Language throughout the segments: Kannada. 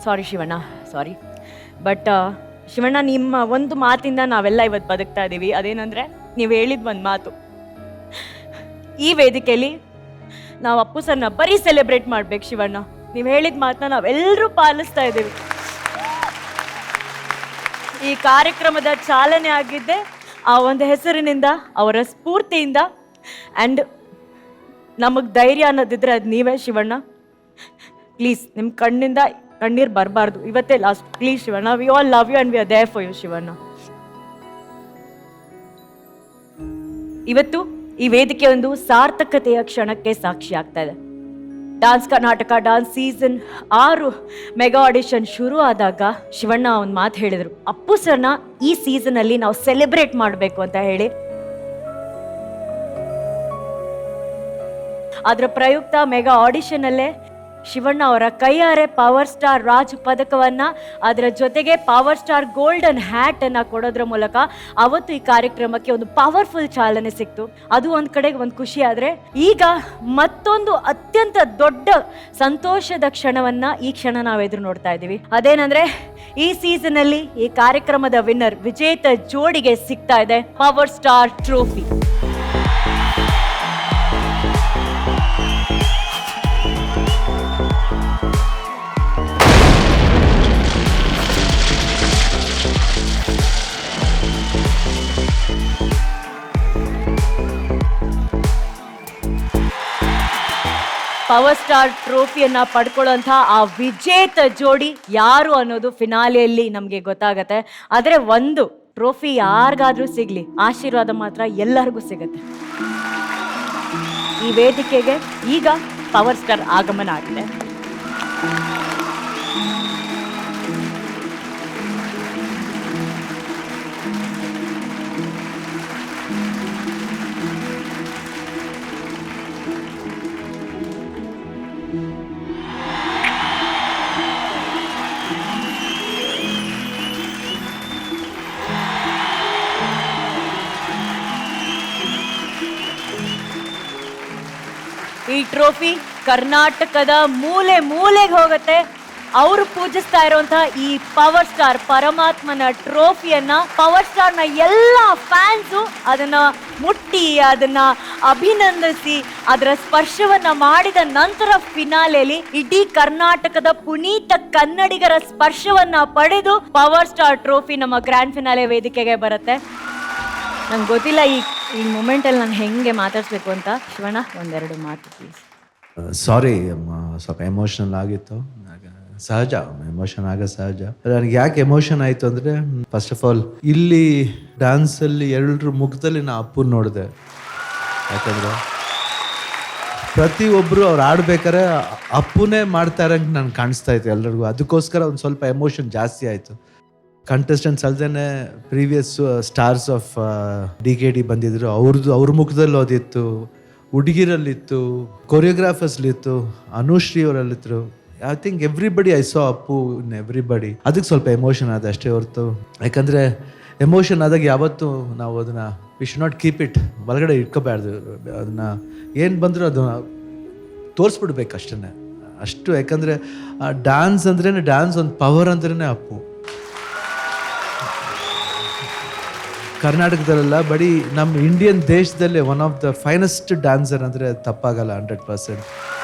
ಸಾರಿ ಶಿವಣ್ಣ, ಸಾರಿ. ಬಟ್ ಶಿವಣ್ಣ, ನಿಮ್ಮ ಒಂದು ಮಾತಿಂದ ನಾವೆಲ್ಲ ಇವತ್ತು ಬದುಕ್ತಾ ಇದ್ದೀವಿ. ಅದೇನಂದರೆ, ನೀವು ಹೇಳಿದ ಒಂದು ಮಾತು, ಈ ವೇದಿಕೆಯಲ್ಲಿ ನಾವು ಅಪ್ಪು ಸರ್ನ ಬರೀ ಸೆಲೆಬ್ರೇಟ್ ಮಾಡ್ಬೇಕು. ಶಿವಣ್ಣ, ನೀವು ಹೇಳಿದ ಮಾತನ್ನ ನಾವೆಲ್ಲರೂ ಪಾಲಿಸ್ತಾ ಇದ್ದೀವಿ. ಈ ಕಾರ್ಯಕ್ರಮದ ಚಾಲನೆ ಆಗಿದ್ದೆ ಆ ಒಂದು ಹೆಸರಿನಿಂದ, ಅವರ ಸ್ಫೂರ್ತಿಯಿಂದ. ಆ್ಯಂಡ್ ನಮಗೆ ಧೈರ್ಯ ಅನ್ನೋದಿದ್ರೆ ಅದು ನೀವೇ ಶಿವಣ್ಣ. ಪ್ಲೀಸ್, ನಿಮ್ಮ ಕಣ್ಣಿಂದ ಕಣ್ಣೀರು ಬರಬಾರ್ದು. ಇವತ್ತೇ last, please Shivanna. We all love you and we are there for you Shivanna. ಇವತ್ತು ಈ ವೇದಿಕೆ ಒಂದು ಸಾರ್ಥಕತೆಯ ಕ್ಷಣಕ್ಕೆ ಸಾಕ್ಷಿ ಆಗ್ತಾ ಇದೆ. Dance Karnataka dance season 6 mega audition ಶುರು ಆದಾಗ ಶಿವಣ್ಣ ಒಂದು ಮಾತು ಹೇಳಿದರು, ಅಪ್ಪು ಸರ್ನ ಈ ಸೀಸನ್ ಅಲ್ಲಿ ನಾವು ಸೆಲೆಬ್ರೇಟ್ ಮಾಡಬೇಕು ಅಂತ ಹೇಳಿ. ಅದರ ಪ್ರಯುಕ್ತ ಮೆಗಾ ಆಡಿಷನ್ ಅಲ್ಲೇ ಶಿವಣ್ಣ ಅವರ ಕೈಯಾರೆ ಪವರ್ ಸ್ಟಾರ್ ರಾಜ್ ಪದಕವನ್ನ, ಅದರ ಜೊತೆಗೆ ಪವರ್ ಸ್ಟಾರ್ ಗೋಲ್ಡನ್ ಹ್ಯಾಟ್ ಅನ್ನ ಕೊಡೋದ್ರ ಮೂಲಕ ಅವತ್ತು ಈ ಕಾರ್ಯಕ್ರಮಕ್ಕೆ ಒಂದು ಪವರ್ಫುಲ್ ಚಾಲನೆ ಸಿಕ್ತು. ಅದು ಒಂದ್ ಕಡೆಗೆ ಒಂದು ಖುಷಿ ಆದ್ರೆ, ಈಗ ಮತ್ತೊಂದು ಅತ್ಯಂತ ದೊಡ್ಡ ಸಂತೋಷದ ಕ್ಷಣವನ್ನ ಈ ಕ್ಷಣ ನಾವು ಎದುರು ನೋಡ್ತಾ ಇದ್ದೀವಿ. ಅದೇನಂದ್ರೆ, ಈ ಸೀಸನ್ ಅಲ್ಲಿ ಈ ಕಾರ್ಯಕ್ರಮದ ವಿನ್ನರ್, ವಿಜೇತ ಜೋಡಿಗೆ ಸಿಗ್ತಾ ಇದೆ power star trophy. Power star ಟ್ರೋಫಿಯನ್ನ ಪಡ್ಕೊಳ್ಳುವಂಥ ಆ ವಿಜೇತ ಜೋಡಿ ಯಾರು ಅನ್ನೋದು ಫಿನಾಲೆಯಲ್ಲಿ ನಮಗೆ ಗೊತ್ತಾಗತ್ತೆ. ಆದರೆ ಒಂದು ಟ್ರೋಫಿ ಯಾರಿಗಾದ್ರೂ ಸಿಗ್ಲಿ, ಆಶೀರ್ವಾದ ಮಾತ್ರ ಎಲ್ಲರಿಗೂ ಸಿಗತ್ತೆ. ಈ ವೇದಿಕೆಗೆ ಈಗ ಪವರ್ ಸ್ಟಾರ್ ಆಗಮನ ಆಗಿದೆ. ಈ ಟ್ರೋಫಿ ಕರ್ನಾಟಕದ ಮೂಲೆ ಮೂಲೆಗೆ ಹೋಗುತ್ತೆ. ಅವರು ಪೂಜಿಸ್ತಾ ಇರುವಂತಹ ಈ ಪವರ್ ಸ್ಟಾರ್ ಪರಮಾತ್ಮನ ಟ್ರೋಫಿಯನ್ನ ಪವರ್ ಸ್ಟಾರ್ನ ಎಲ್ಲ ಫ್ಯಾನ್ಸು ಅದನ್ನ ಮುಟ್ಟಿ, ಅದನ್ನ ಅಭಿನಂದಿಸಿ, ಅದರ ಸ್ಪರ್ಶವನ್ನ ಮಾಡಿದ ನಂತರ ಫಿನಾಲೆಯಲ್ಲಿ ಇಡೀ ಕರ್ನಾಟಕದ ಪುನೀತ ಕನ್ನಡಿಗರ ಸ್ಪರ್ಶವನ್ನ ಪಡೆದು ಪವರ್ ಸ್ಟಾರ್ ಟ್ರೋಫಿ ನಮ್ಮ ಗ್ರ್ಯಾಂಡ್ ಫಿನಾಲೆ ವೇದಿಕೆಗೆ ಬರುತ್ತೆ. ನಂಗೆ ಗೊತ್ತಿಲ್ಲ ಈ ಮೂಮೆಂಟಲ್ಲಿ ನಾನು ಹೆಂಗೆ ಮಾತಾಡ್ಸ್ಬೇಕು ಅಂತ. ಶಿವಣ್ಣ, ಒಂದೆರಡು ಮಾತು ಪ್ಲೀಸ್. ಸಾರಿ ಅಮ್ಮ, ಸ್ವಲ್ಪ ಎಮೋಷನಲ್ ಆಗಿತ್ತು. ಸಹಜ, ಎಮೋಷನ್ ಆಗ ಸಹಜ. ನನಗೆ ಯಾಕೆ ಎಮೋಷನ್ ಆಯಿತು ಅಂದರೆ, ಫಸ್ಟ್ ಆಫ್ ಆಲ್ ಇಲ್ಲಿ ಡ್ಯಾನ್ಸಲ್ಲಿ ಎಲ್ಲರ ಮುಖದಲ್ಲಿ ನಾ ಅಪ್ಪನ ನೋಡಿದೆ. ಯಾಕಂದರೆ ಪ್ರತಿಯೊಬ್ಬರು ಅವ್ರು ಆಡ್ಬೇಕಾರೆ ಅಪ್ಪನೇ ಮಾಡ್ತಾ ಇರೋಂಗೆ ನನಗೆ ಕಾಣಿಸ್ತಾ ಇತ್ತು ಎಲ್ರಿಗೂ. ಅದಕ್ಕೋಸ್ಕರ ಒಂದು ಸ್ವಲ್ಪ ಎಮೋಷನ್ ಜಾಸ್ತಿ ಆಯಿತು. ಕಂಟೆಸ್ಟೆಂಟ್ಸ್ ಅಲ್ದೇ ಪ್ರೀವಿಯಸ್ ಸ್ಟಾರ್ಸ್ ಆಫ್ DKD ಬಂದಿದ್ರು, ಅವ್ರ ಮುಖದಲ್ಲಿ ಓದಿತ್ತು, ಹುಡುಗಿರಲ್ಲಿತ್ತು, ಕೊರಿಯೋಗ್ರಾಫರ್ಸ್ಲಿತ್ತು, ಅನುಶ್ರೀ ಅವರಲ್ಲಿತ್ತು. I think everybody I saw Appu in everybody. ಅದಕ್ಕೆ ಸ್ವಲ್ಪ ಎಮೋಷನ್ ಆದ ಅಷ್ಟೇ ಹೊರತು, ಯಾಕಂದರೆ ಎಮೋಷನ್ ಆದಾಗ ಯಾವತ್ತೂ ನಾವು ಅದನ್ನು we should not keep it ಒಳಗಡೆ ಇಟ್ಕೋಬಾರ್ದು. ಅದನ್ನು ಏನು ಬಂದರೂ ಅದು ತೋರಿಸ್ಬಿಡ್ಬೇಕು ಅಷ್ಟೇ, ಅಷ್ಟು. ಯಾಕಂದರೆ ಡ್ಯಾನ್ಸ್ ಅಂದ್ರೇ, ಡ್ಯಾನ್ಸ್ ಒಂದು ಪವರ್ ಅಂದ್ರೇ ಅಪ್ಪು. ಕರ್ನಾಟಕದಲ್ಲ, ಬರೀ ನಮ್ಮ ಇಂಡಿಯನ್ ದೇಶದಲ್ಲೇ one of the finest dancer ಅಂದರೆ ತಪ್ಪಾಗಲ್ಲ 100%.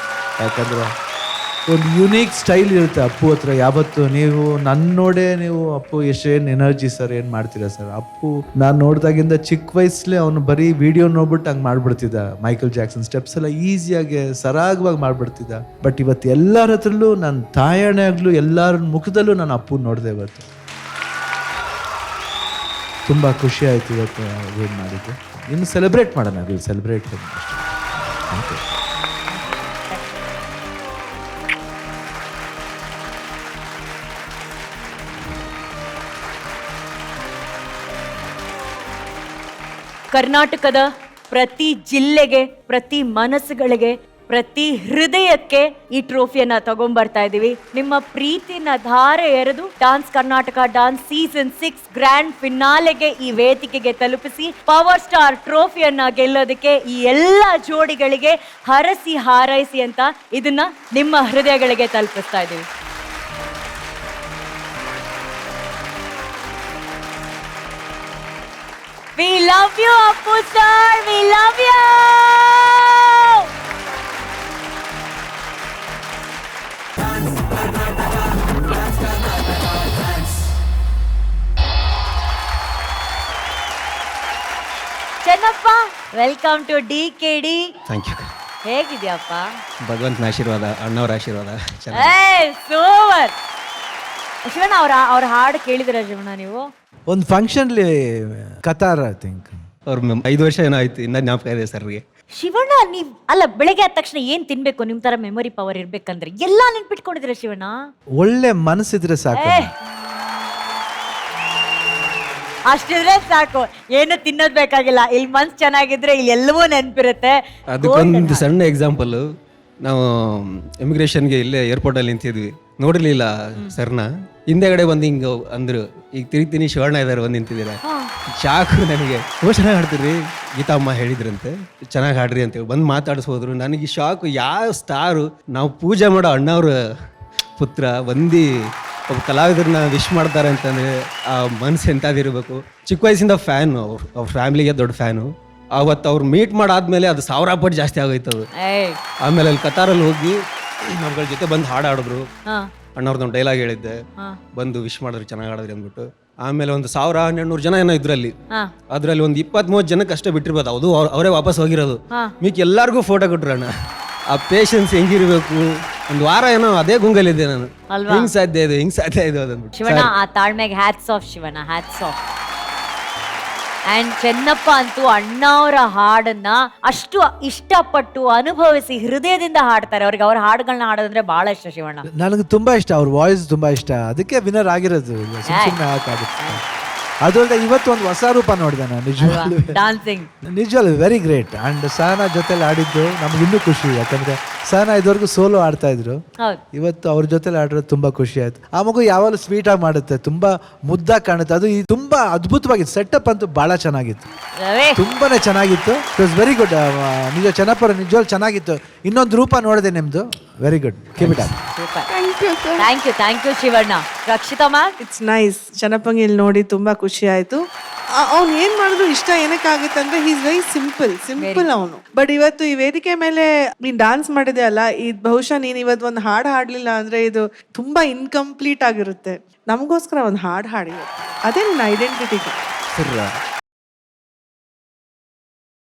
ಯಾಕಂದರೆ ಒಂದು ಯುನೀಕ್ ಸ್ಟೈಲ್ ಇರುತ್ತೆ ಅಪ್ಪು ಹತ್ರ. ಯಾವತ್ತು ನೀವು ನನ್ನ ನೋಡೇ ನೀವು ಅಪ್ಪು ಎಷ್ಟೇನು ಎನರ್ಜಿ ಸರ್, ಏನು ಮಾಡ್ತೀರಾ ಸರ್. ಅಪ್ಪು ನಾನು ನೋಡಿದಾಗಿಂದ ಚಿಕ್ಕ ವಯಸ್ಸಲ್ಲೇ ಅವನು ಬರೀ ವಿಡಿಯೋ ನೋಡ್ಬಿಟ್ಟು ಹಂಗೆ ಮಾಡ್ಬಿಡ್ತಿದ್ದ. ಮೈಕಲ್ ಜಾಕ್ಸನ್ ಸ್ಟೆಪ್ಸ್ ಎಲ್ಲ ಈಸಿಯಾಗಿ ಸರಾಗವಾಗಿ ಮಾಡ್ಬಿಡ್ತಿದ್ದ. ಬಟ್ ಇವತ್ತು ಎಲ್ಲರ ಹತ್ರಲ್ಲೂ ನನ್ನ ತಾಯಣೆ ಆಗಲೂ ಎಲ್ಲರ ಮುಖದಲ್ಲೂ ನಾನು ಅಪ್ಪು ನೋಡಿದೆ. ಇವತ್ತು ತುಂಬ ಖುಷಿ ಆಯಿತು ಇವತ್ತು ಏನು ಮಾಡಿದ್ದು. ಇನ್ನು ಸೆಲೆಬ್ರೇಟ್ ಮಾಡೋಣ, ಅದು ಸೆಲೆಬ್ರೇಟ್ ಥ್ಯಾಂಕ್ ಯು. ಕರ್ನಾಟಕದ ಪ್ರತಿ ಜಿಲ್ಲೆಗೆ, ಪ್ರತಿ ಮನಸ್ಸುಗಳಿಗೆ, ಪ್ರತಿ ಹೃದಯಕ್ಕೆ ಈ ಟ್ರೋಫಿಯನ್ನ ತಗೊಂಡ್ಬರ್ತಾ ಇದೀವಿ. ನಿಮ್ಮ ಪ್ರೀತಿನ ಧಾರೆ ಎರೆದು dance Karnataka dance season 6 grand ಫಿನಾಲೆಗೆ ಈ ವೇದಿಕೆಗೆ ತಲುಪಿಸಿ ಪವರ್ ಸ್ಟಾರ್ ಟ್ರೋಫಿಯನ್ನ ಗೆಲ್ಲೋದಕ್ಕೆ ಈ ಎಲ್ಲ ಜೋಡಿಗಳಿಗೆ ಹರಸಿ ಹಾರೈಸಿ ಅಂತ ಇದನ್ನ ನಿಮ್ಮ ಹೃದಯಗಳಿಗೆ ತಲುಪಿಸ್ತಾ ಇದೀವಿ. love you, Appu sir. We love you. Chennappa, welcome to DKD. Thank you. ಹೇಗಿದ್ಯಪ್ಪ? ಭಗವಂತನ ಆಶೀರ್ವಾದ, ಅಣ್ಣವ್ರ ಆಶೀರ್ವಾದ. ಸೂಪರ್. ಶಿವಣ್ಣ ಅವ್ರ ಹಾಡು ಕೇಳಿದಿರ ಶಿವಣ್ಣ ನೀವು? ಒಂದು ಫಂಕ್ಷನ್ಲಿ ಕತಾರ್ ಐ ಥಿಂಕ್ ಅವ್ರ 5 ವರ್ಷ ಏನೋ ಆಯ್ತು, ಇನ್ನ ಜ್ಞಾಪಕ ಇದೆ ಸರ್ಗೆ. ಶಿವಣ್ಣ ನೀವ್ ಅಲ್ಲ, ಬೆಳಗ್ಗೆ ಆದ ತಕ್ಷಣ ಏನ್ ತಿನ್ಬೇಕು ನಿಮ್ ತರ ಮೆಮೊರಿ ಪವರ್ ಇರ್ಬೇಕಂದ್ರೆ ಎಲ್ಲಾ ನೆನ್ಪಿಟ್ಕೊಂಡಿದ್ದೀರ ಶಿವಣ್ಣ. ಒಳ್ಳೆ ಮನಸ್ಸಿದ್ರೆ ಸಾಕು. ಅಷ್ಟಿದ್ರೆ ಸಾಕು, ಏನು ತಿನ್ನೋದ್ ಬೇಕಾಗಿಲ್ಲ. ಇಲ್ಲಿ ಮನ್ಸ್ ಚೆನ್ನಾಗಿದ್ರೆ ಇಲ್ಲಿ ಎಲ್ಲವೂ ನೆನ್ಪಿರುತ್ತೆ. ಅದಕ್ಕೊಂದು ಸಣ್ಣ ಎಕ್ಸಾಂಪಲ್, ನಾವು ಇಮಿಗ್ರೇಷನ್ಗೆ ಇಲ್ಲೇ ಏರ್ಪೋರ್ಟಲ್ಲಿ ನಿಂತಿದ್ವಿ, ನೋಡಿರ್ಲಿಲ್ಲ ಸರ್ನ. ಹಿಂದೆಗಡೆ ಬಂದು ಹಿಂಗೆ ಅಂದ್ರು, ಈಗ ತಿರುಗ್ತೀನಿ ಶಿವಣ್ಣ ಇದಾರೆ ಬಂದು ನಿಂತಿದ್ದೀರ. ಶಾಕು ನನಗೆ. ತುಂಬ ಚೆನ್ನಾಗಿ ಹಾಡ್ತೀರಿ, ಗೀತಾ ಅಮ್ಮ ಹೇಳಿದ್ರಂತೆ ಚೆನ್ನಾಗಿ ಹಾಡ್ರಿ ಅಂತೇಳಿ ಬಂದು ಮಾತಾಡಿಸ್ಬೋದ್ರು. ನನಗೆ ಶಾಕು, ಯಾವ ಸ್ಟಾರು ನಾವು ಪೂಜೆ ಮಾಡೋ ಅಣ್ಣವ್ರ ಪುತ್ರ ಬಂದು ಒಬ್ಬ ಕಲಾವಿದ್ರನ್ನ ವಿಶ್ ಮಾಡ್ತಾರೆ ಅಂತಂದರೆ ಆ ಮನಸ್ಸು ಎಂಥದಿರಬೇಕು. ಚಿಕ್ಕ ವಯಸ್ಸಿಂದ ಫ್ಯಾನು, ಅವ್ರ ಫ್ಯಾಮಿಲಿಗೆ ದೊಡ್ಡ ಫ್ಯಾನು. ಅವತ್ತು ಅವ್ರು ಮೀಟ್ ಮಾಡಾದ್ಮೇಲೆ ಅದು 1000 ಪಟ್ಟು ಜಾಸ್ತಿ ಆಗೋಯ್ತು ಅದು. ಆಮೇಲೆ ಅಲ್ಲಿ ಕತಾರಲ್ಲಿ ಹೋಗಿ ನಮ್ಗಳ ಜೊತೆ ಬಂದು ಹಾಡು ಆಡಿದ್ರು. ಅಣ್ಣವ್ರದ್ದೊಂದು ಡೈಲಾಗ್ ಹೇಳಿದ್ದೆ, ಬಂದು ವಿಶ್ ಮಾಡಿದ್ರು ಚೆನ್ನಾಗಿ ಆಡಿದ್ರಿ ಅಂದ್ಬಿಟ್ಟು. ಆಮೇಲೆ ಒಂದು 1000-1200 ಜನ ಏನೋ ಇದ್ರಲ್ಲಿ, ಅದ್ರಲ್ಲಿ ಒಂದು 20-30 ಜನಕ್ಕೆ ಅಷ್ಟೇ ಬಿಟ್ಟಿರ್ಬೋದು, ಅದು ಅವರೇ ವಾಪಸ್ ಹೋಗಿರೋದು. ಮಿಕ್ಕಿ ಎಲ್ಲರಿಗೂ ಫೋಟೋ ಕೊಟ್ರು ಅಣ್ಣ. ಆ ಪೇಷನ್ಸ್ ಹೆಂಗಿರ್ಬೇಕು. ಒಂದು ವಾರ ಏನೋ ಅದೇ ಗುಂಗಲ್ಲಿದ್ದೆ ನಾನು, ಹಿಂಗ್ ಸಾಧ್ಯ ಇದು ಹಿಂಗ್ ಸಾಧ್ಯ ಇದು ಅಂದ್ಬಿಟ್ಟು. ಶಿವಣ್ಣ ಆ ತಾಳ್ಮೆಗೆ hats off Shivanna, hats off. And Chennappa ಅಂತೂ ಅಣ್ಣವರ ಹಾಡನ್ನ ಅಷ್ಟು ಇಷ್ಟಪಟ್ಟು ಅನುಭವಿಸಿ ಹೃದಯದಿಂದ ಹಾಡ್ತಾರೆ. ಅವ್ರಿಗೆ ಅವ್ರ ಹಾಡುಗಳನ್ನ ಹಾಡೋದಂದ್ರೆ ಬಹಳ ಇಷ್ಟ ಶಿವಣ್ಣ. ನನಗೆ ತುಂಬಾ ಇಷ್ಟ, ಅವ್ರ ವಾಯ್ಸ್ ತುಂಬಾ ಇಷ್ಟ, ಅದಕ್ಕೆ ವಿನ್ನರ್ ಆಗಿರೋದು. ಅದಲ್ಲದೆ ಇವತ್ತು ಒಂದು ಹೊಸ ರೂಪ ನೋಡಿದೆ ನಾನು, ನಿಜವಾಗ್ಲೂ ಡಾನ್ಸಿಂಗ್ ನಿಜವಾಗ್ಲೂ ವೆರಿ ಗ್ರೇಟ್. ಅಂಡ್ ಸಹನಾ ಜೊತೆಲಿ ಆಡಿದ್ದು ನಮ್ಗೆ ಇನ್ನೂ ಖುಷಿ, ಯಾಕಂದ್ರೆ ಸಹನಾ ಇದುವರೆಗೂ ಸೋಲೋ ಆಡ್ತಾ ಇದ್ರು, ಇವತ್ತು ಅವ್ರ ಜೊತೆಲಿ ಆಡಿರೋದು ತುಂಬಾ ಖುಷಿ ಆಯ್ತು. ಆ ಮಗು ಯಾವಾಗಲೂ ಸ್ವೀಟ್ ಆಗಿ ಮಾಡುತ್ತೆ, ತುಂಬಾ ಮುದ್ದಾಗಿ ಕಾಣುತ್ತೆ. ಅದು ತುಂಬಾ ಅದ್ಭುತವಾಗಿತ್ತು, ಸೆಟಪ್ ಅಂತೂ ಬಹಳ ಚೆನ್ನಾಗಿತ್ತು, ತುಂಬಾನೇ ಚೆನ್ನಾಗಿತ್ತು. It was very good. ನಿಜ ಚೆನ್ನಪ್ಪರ ನಿಜವಾಗ್ಲೂ ಚೆನ್ನಾಗಿತ್ತು. ಇನ್ನೊಂದು ರೂಪ ನೋಡಿದೆ ನಿಮ್ದು, very good. Keep it up. Thank you Shivanna. Rakshita ma'am, it's nice. ಚೆನ್ನಪ್ಪಂಗೆ ಇಲ್ಲಿ ನೋಡಿ ತುಂಬಾ ಖುಷಿ ಆಯ್ತು. ಅವ್ನು ಏನ್ ಮಾಡಿದ್ರು ಇಷ್ಟ ಏನಕ್ಕಾಗುತ್ತೆ ಅಂದ್ರೆ ಹಿ ಇಸ್ ವೆರಿ ಸಿಂಪಲ್ ಅವನು. ಬಟ್ ಇವತ್ತು ಈ ವೇದಿಕೆ ಮೇಲೆ ನೀನ್ ಡಾನ್ಸ್ ಮಾಡಿದೆ ಅಲ್ಲ, ಇದು ಬಹುಶಃ ನೀನ್ ಇವತ್ತು ಒಂದು ಹಾಡು ಹಾಡ್ಲಿಲ್ಲ ಅಂದ್ರೆ ಇದು ತುಂಬಾ ಇನ್ಕಂಪ್ಲೀಟ್ ಆಗಿರುತ್ತೆ. ನಮಗೋಸ್ಕರ ಒಂದು ಹಾಡು ಹಾಡಿ, ಅದೇ ನಿನ್ನ ಐಡೆಂಟಿಟಿ. ಸರ್